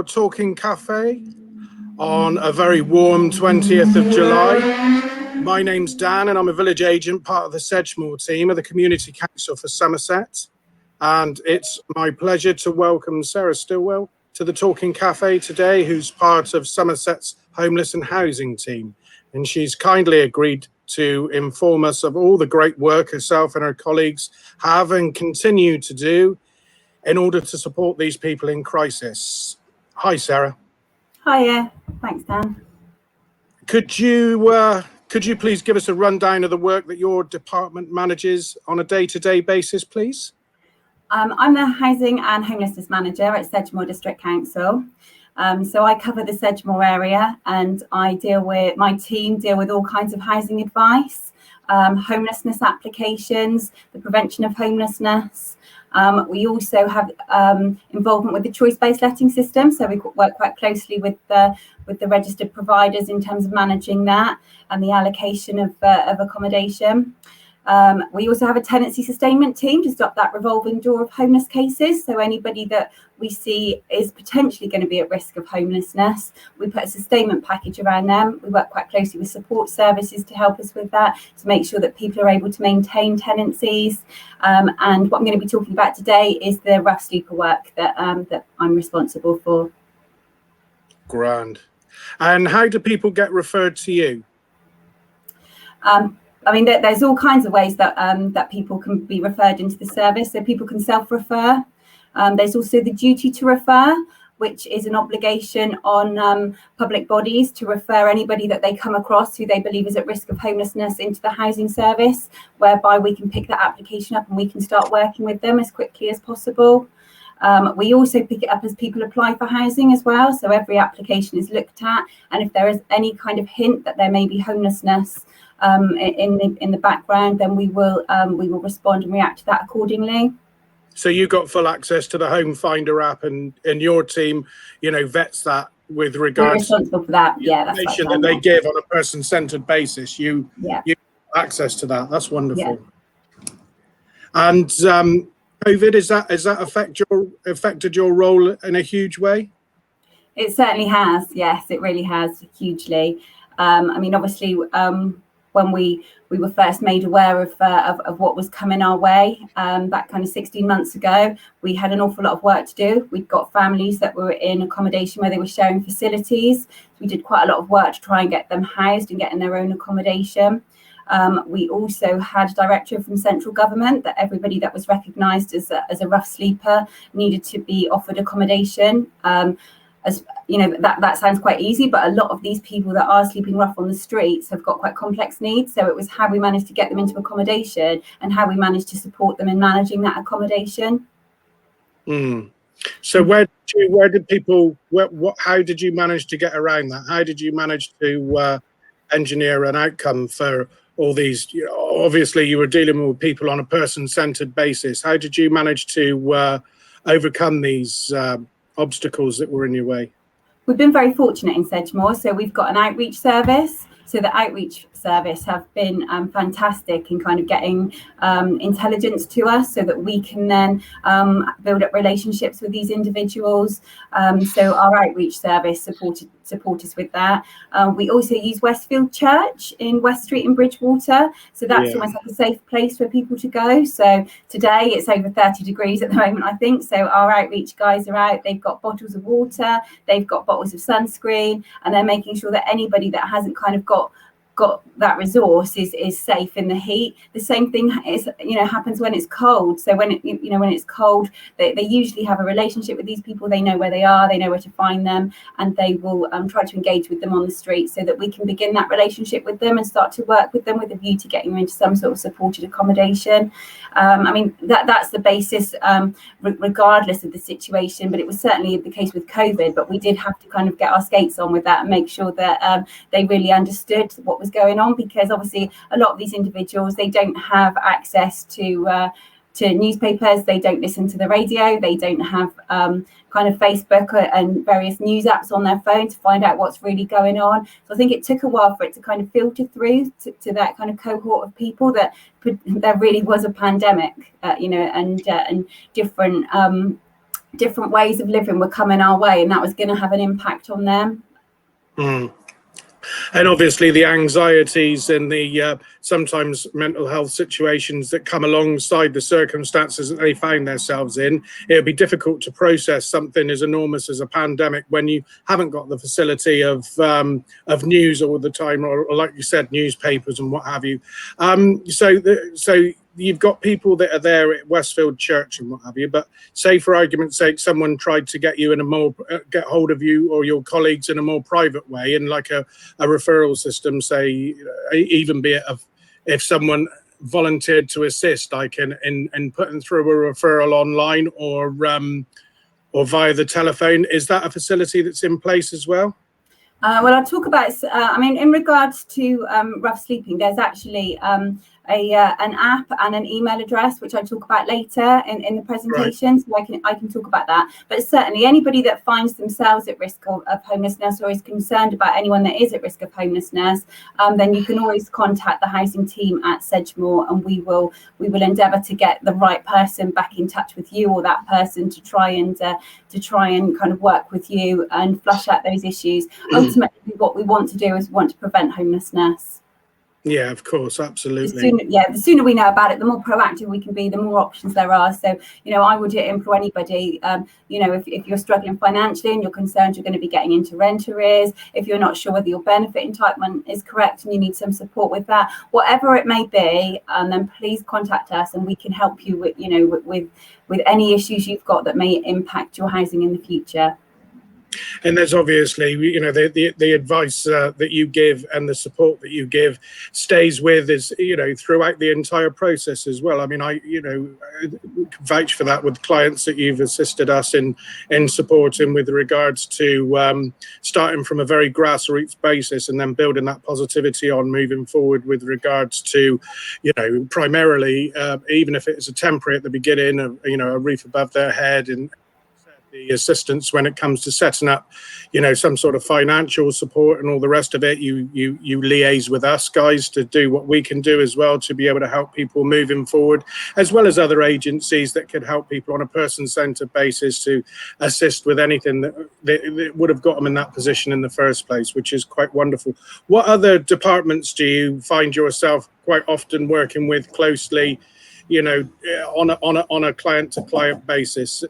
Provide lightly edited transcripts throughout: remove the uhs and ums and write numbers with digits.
your Talking Cafe on a very warm 20th of July. My name's Dan and I'm a village agent, part of the Sedgemoor team of the Community Council for Somerset. And it's my pleasure to welcome Sarah Stillwell to the Talking Cafe today, who's part of Somerset's homeless and housing team. And she's kindly agreed to inform us of all the great work herself and her colleagues have and continue to do in order to support these people in crisis. Hi, Sarah. Hiya. Thanks, Dan. Could you please give us a rundown of the work that your department manages on a day-to-day basis, please? I'm the Housing and Homelessness Manager at Sedgemoor District Council. So I cover the Sedgemoor area, and my team deal with all kinds of housing advice, homelessness applications, the prevention of homelessness. We also have involvement with the choice-based letting system, so we work quite closely with the registered providers in terms of managing that and the allocation of accommodation. We also have a tenancy sustainment team to stop that revolving door of homeless cases. So anybody that we see is potentially going to be at risk of homelessness, we put a sustainment package around them. We work quite closely with support services to help us with that, to make sure that people are able to maintain tenancies. And what I'm going to be talking about today is the rough sleeper work that I'm responsible for. Grand. And how do people get referred to you? I mean, there's all kinds of ways that people can be referred into the service. So people can self-refer. There's also the duty to refer, which is an obligation on public bodies to refer anybody that they come across who they believe is at risk of homelessness into the housing service, whereby we can pick that application up and we can start working with them as quickly as possible. We also pick it up as people apply for housing as well. So every application is looked at, and if there is any kind of hint that there may be homelessness in the background, then we will respond and react to that accordingly. So you got full access to the Home Finder app, and your team, vets that with regards We're responsible for that. to Yeah, that's information right, that they give on a person-centered basis. You have access to that. That's wonderful. Yeah. And COVID, has that affected your role in a huge way? It certainly has. Yes, it really has, hugely. I mean, obviously, when we were first made aware of what was coming our way back kind of 16 months ago, we had an awful lot of work to do. We'd got families that were in accommodation where they were sharing facilities. We did quite a lot of work to try and get them housed and get in their own accommodation. We also had a directive from central government that everybody that was recognised as a rough sleeper needed to be offered accommodation. As you know, that sounds quite easy, but a lot of these people that are sleeping rough on the streets have got quite complex needs. So it was how we managed to get them into accommodation and how we managed to support them in managing that accommodation. So how did you manage to get around that? How did you manage to engineer an outcome for all these? Obviously you were dealing with people on a person-centered basis. How did you manage to overcome these obstacles that were in your way? We've been very fortunate in Sedgemoor, so we've got an outreach service. So the outreach service have been fantastic in kind of getting intelligence to us so that we can then build up relationships with these individuals. So our outreach service support us with that. We also use Westfield Church in West Street in Bridgewater. So that's almost like a safe place for people to go. So today it's over 30 degrees at the moment, I think. So our outreach guys are out. They've got bottles of water, they've got bottles of sunscreen, and they're making sure that anybody that hasn't kind of got that resource is safe in the heat. The same thing is happens when it's cold. So when it's cold, they usually have a relationship with these people. They know where they are, they know where to find them, and they will try to engage with them on the street so that we can begin that relationship with them and start to work with them with a view to getting them into some sort of supported accommodation. I mean, that's the basis regardless of the situation, but it was certainly the case with COVID, but we did have to kind of get our skates on with that and make sure that they really understood what was going on, because obviously a lot of these individuals, they don't have access to newspapers, they don't listen to the radio, they don't have kind of Facebook and various news apps on their phone to find out what's really going on. So I think it took a while for it to kind of filter through to that kind of cohort of people that there really was a pandemic, and different different ways of living were coming our way, and that was going to have an impact on them. And obviously the anxieties and the sometimes mental health situations that come alongside the circumstances that they find themselves in, it would be difficult to process something as enormous as a pandemic when you haven't got the facility of news all the time, or like you said, newspapers and what have you. So you've got people that are there at Westfield Church and what have you, but say for argument's sake, someone tried to get you in a more, get hold of you or your colleagues in a more private way, in like a referral system, say, even be it if someone volunteered to assist, like in putting through a referral online or via the telephone. Is that a facility that's in place as well? Well, I'll talk about, I mean, in regards to rough sleeping, there's actually an app and an email address, which I'll talk about later in the presentation. Right. So I can talk about that. But certainly anybody that finds themselves at risk of homelessness or is concerned about anyone that is at risk of homelessness, then you can always contact the housing team at Sedgemoor, and we will endeavour to get the right person back in touch with you, or that person to try and kind of work with you and flush out those issues. Ultimately, what we want to do is we want to prevent homelessness. Yeah, of course, absolutely. The sooner we know about it, the more proactive we can be, the more options there are. So, I would implore anybody, if you're struggling financially and you're concerned you're going to be getting into rent arrears, if you're not sure whether your benefit entitlement is correct and you need some support with that, whatever it may be, then please contact us and we can help you with any issues you've got that may impact your housing in the future. And there's obviously, the advice that you give and the support that you give stays with us, throughout the entire process as well. I mean, I can vouch for that with clients that you've assisted us in supporting with regards to starting from a very grassroots basis and then building that positivity on moving forward with regards to, primarily, even if it's a temporary at the beginning, a roof above their head and the assistance when it comes to setting up, some sort of financial support and all the rest of it. You liaise with us guys to do what we can do as well to be able to help people moving forward, as well as other agencies that could help people on a person-centered basis to assist with anything that would have got them in that position in the first place, which is quite wonderful. What other departments do you find yourself quite often working with closely, on a client-to-client basis?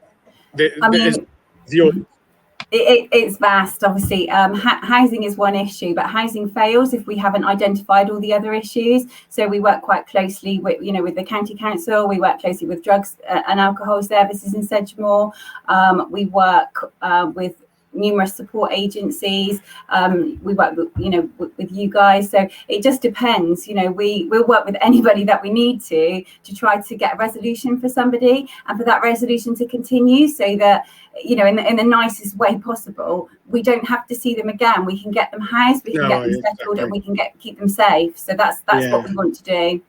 It's vast, obviously. Housing is one issue, but housing fails if we haven't identified all the other issues. So we work quite closely with the county council. We work closely with drugs and alcohol services in Sedgemoor. We work with numerous support agencies. We work with you guys, so it just depends. We'll work with anybody that we need to try to get a resolution for somebody and for that resolution to continue, so that in the nicest way possible, we don't have to see them again. We can get them housed, we can get them settled, and we can keep them safe. So that's what we want to do.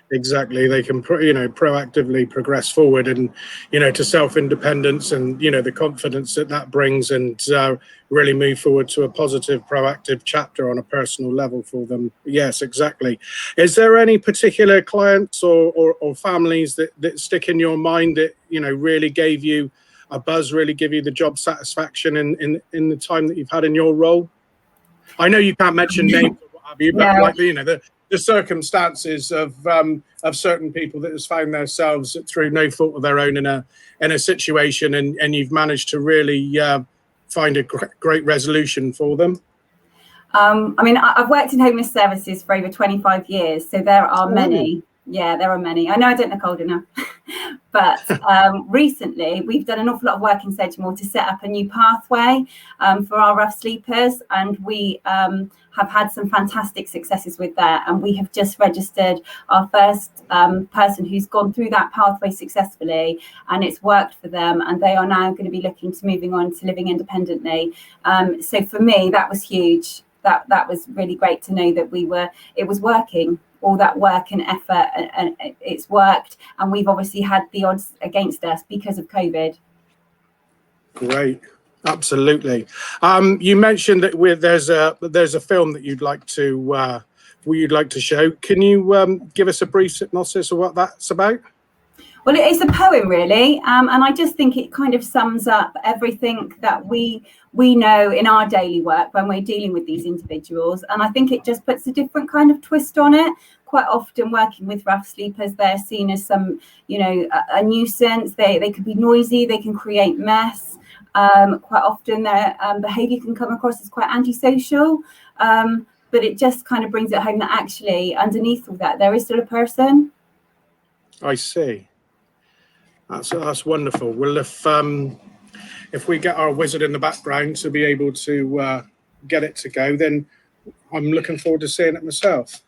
Exactly. They can proactively progress forward and to self-independence and the confidence that brings, and really move forward to a positive, proactive chapter on a personal level for them. Yes, exactly. Is there any particular clients or families that stick in your mind that really gave you a buzz, really give you the job satisfaction in the time that you've had in your role? I know you can't mention names or what have you, but like the circumstances of certain people that has found themselves through no fault of their own in a situation, and you've managed to really find a great resolution for them. I mean, I've worked in homeless services for over 25 years, so there are many. Yeah, there are many. I know I don't look old enough, but recently we've done an awful lot of work in Sedgemoor to set up a new pathway for our rough sleepers, and we have had some fantastic successes with that. And we have just registered our first person who's gone through that pathway successfully, and it's worked for them, and they are now going to be looking to moving on to living independently. So for me, that was huge. That was really great to know that it was working. All that work and effort, and it's worked, and we've obviously had the odds against us because of COVID. Great, absolutely. You mentioned that there's a film that you'd like to show. Can you give us a brief synopsis of what that's about? Well, it's a poem, really, and I just think it kind of sums up everything that we know in our daily work when we're dealing with these individuals. And I think it just puts a different kind of twist on it. Quite often, working with rough sleepers, they're seen as some, you know, a nuisance. They could be noisy. They can create mess. Quite often, their behaviour can come across as quite antisocial. But it just kind of brings it home that actually, underneath all that, there is still a person. I see. That's wonderful. Well, if we get our wizard in the background to be able to get it to go, then I'm looking forward to seeing it myself.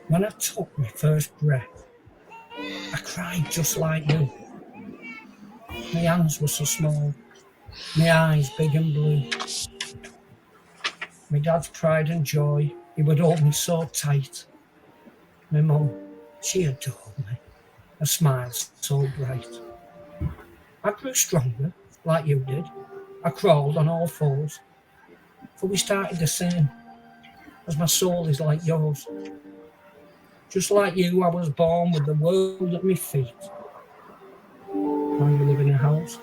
When I took my first breath, I cried just like you. My hands were so small, my eyes big and blue. My dad's pride and joy, he would hold me so tight. My mum, she adored me, her smile so bright. I grew stronger, like you did. I crawled on all fours, for we started the same, as my soul is like yours. Just like you, I was born with the world at my feet. Now you live in a house,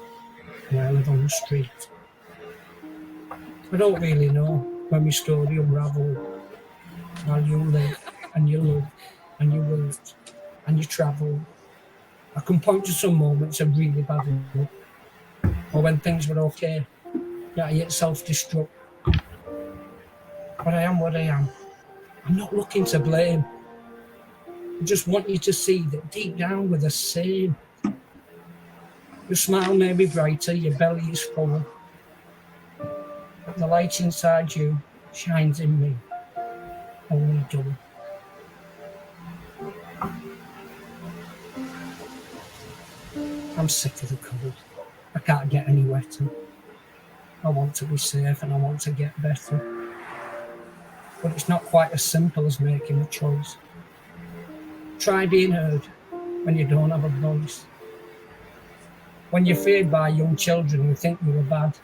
and I live on the street. I don't really know when my story unravelled. While you lived, and you loved, and you worked, and you travelled. I can point to some moments of really bad luck, or when things were okay, yet I hit self-destruct. But I am what I am. I'm not looking to blame. I just want you to see that deep down we're the same. Your smile may be brighter, your belly is full, but the light inside you shines in me, only double. I'm sick of the cold. I can't get any wetter. I want to be safe and I want to get better. But it's not quite as simple as making a choice. Try being heard when you don't have a voice. When you're feared by young children who think you are bad.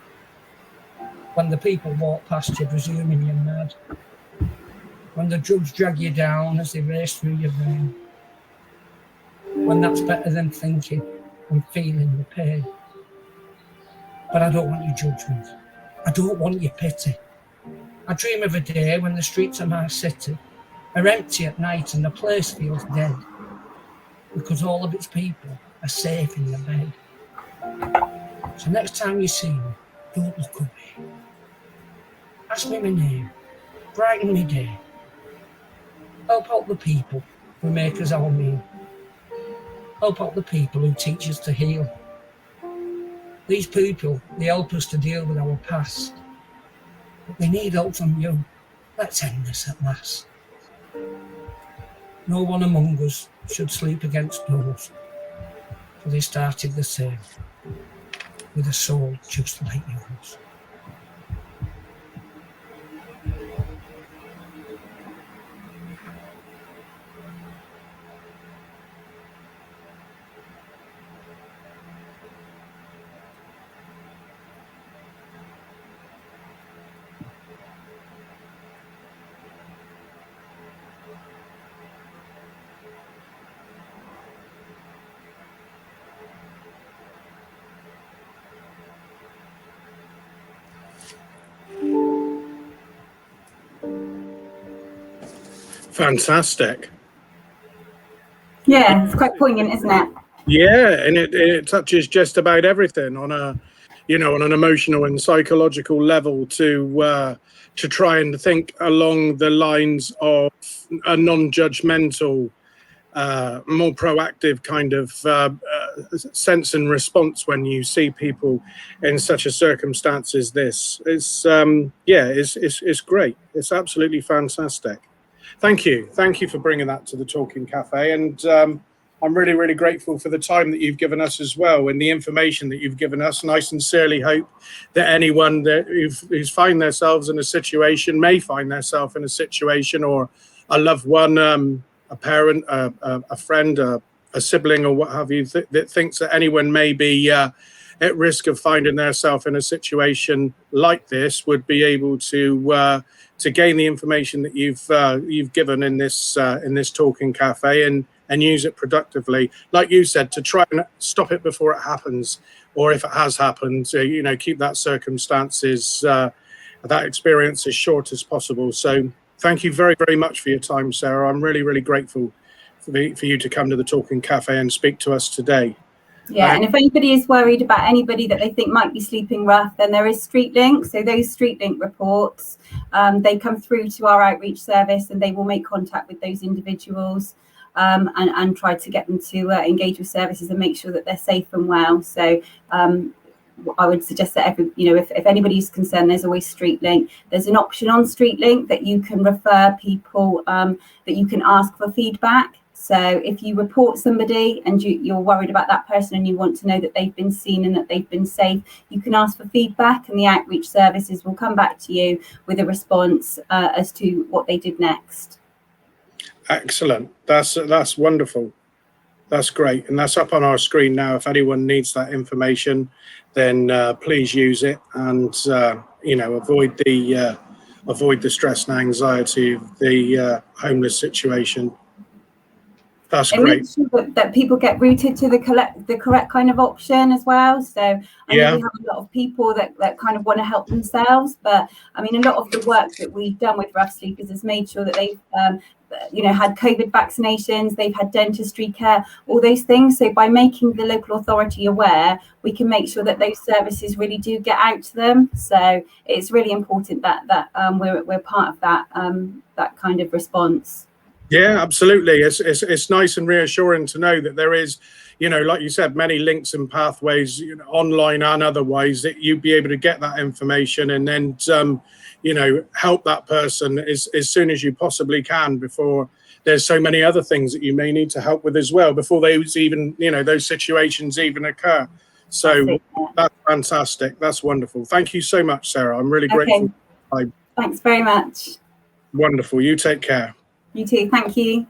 When the people walk past you presuming you're mad. When the drugs drag you down as they race through your vein. When that's better than thinking and feeling the pain. But I don't want your judgment. I don't want your pity. I dream of a day when the streets of my city are empty at night and the place feels dead because all of its people are safe in their bed. So next time you see me, don't look away. Ask me my name, brighten my day. Help out the people who make us all mean. Help out the people who teach us to heal. These people, they help us to deal with our past. But we need help from you. Let's end this at last. No one among us should sleep against doors, for they started the same, with a soul just like yours. Fantastic. Yeah, it's quite poignant, isn't it? Yeah, and it touches just about everything on a, you know, on an emotional and psychological level to try and think along the lines of a non-judgmental, more proactive kind of sense and response when you see people in such a circumstance as this. It's it's great. It's absolutely fantastic. Thank you for bringing that to the Talking Cafe, and I'm really, really grateful for the time that you've given us as well, and the information that you've given us. And I sincerely hope that anyone who's find themselves in a situation, may find themselves in a situation, or a loved one, a parent, a friend, a sibling, or what have you, that thinks that anyone may be at risk of finding themselves in a situation like this, would be able to gain the information that you've given in this talking cafe, and use it productively, like you said, to try and stop it before it happens, or if it has happened, keep that circumstances, that experience as short as possible. So thank you very, very much for your time, Sarah. I'm really, really grateful for you to come to the Talking Cafe and speak to us today. Yeah, and if anybody is worried about anybody that they think might be sleeping rough, then there is Street Link. So those Street Link reports, they come through to our outreach service, and they will make contact with those individuals and try to get them to engage with services and make sure that they're safe and well. So I would suggest that if anybody's concerned, there's always Street Link. There's an option on Street Link that you can refer people, that you can ask for feedback. So if you report somebody and you're worried about that person and you want to know that they've been seen and that they've been safe, you can ask for feedback, and the outreach services will come back to you with a response as to what they did next. Excellent. That's wonderful. That's great. And that's up on our screen now. If anyone needs that information, then please use it, and avoid the stress and anxiety of the homeless situation. That's great. Make sure that people get routed to the correct kind of option as well. So I know we have a lot of people that kind of want to help themselves, but I mean, a lot of the work that we've done with rough sleepers has made sure that they've had COVID vaccinations, they've had dentistry care, all those things. So by making the local authority aware, we can make sure that those services really do get out to them. So it's really important that we're part of that kind of response. Yeah, absolutely. It's nice and reassuring to know that there is, like you said, many links and pathways, online and otherwise, that you'd be able to get that information and then, help that person as soon as you possibly can, before there's so many other things that you may need to help with as well, before those even, those situations even occur. So that's fantastic. That's wonderful. Thank you so much, Sarah. I'm really grateful. Thanks very much. Wonderful. You take care. You too. Thank you.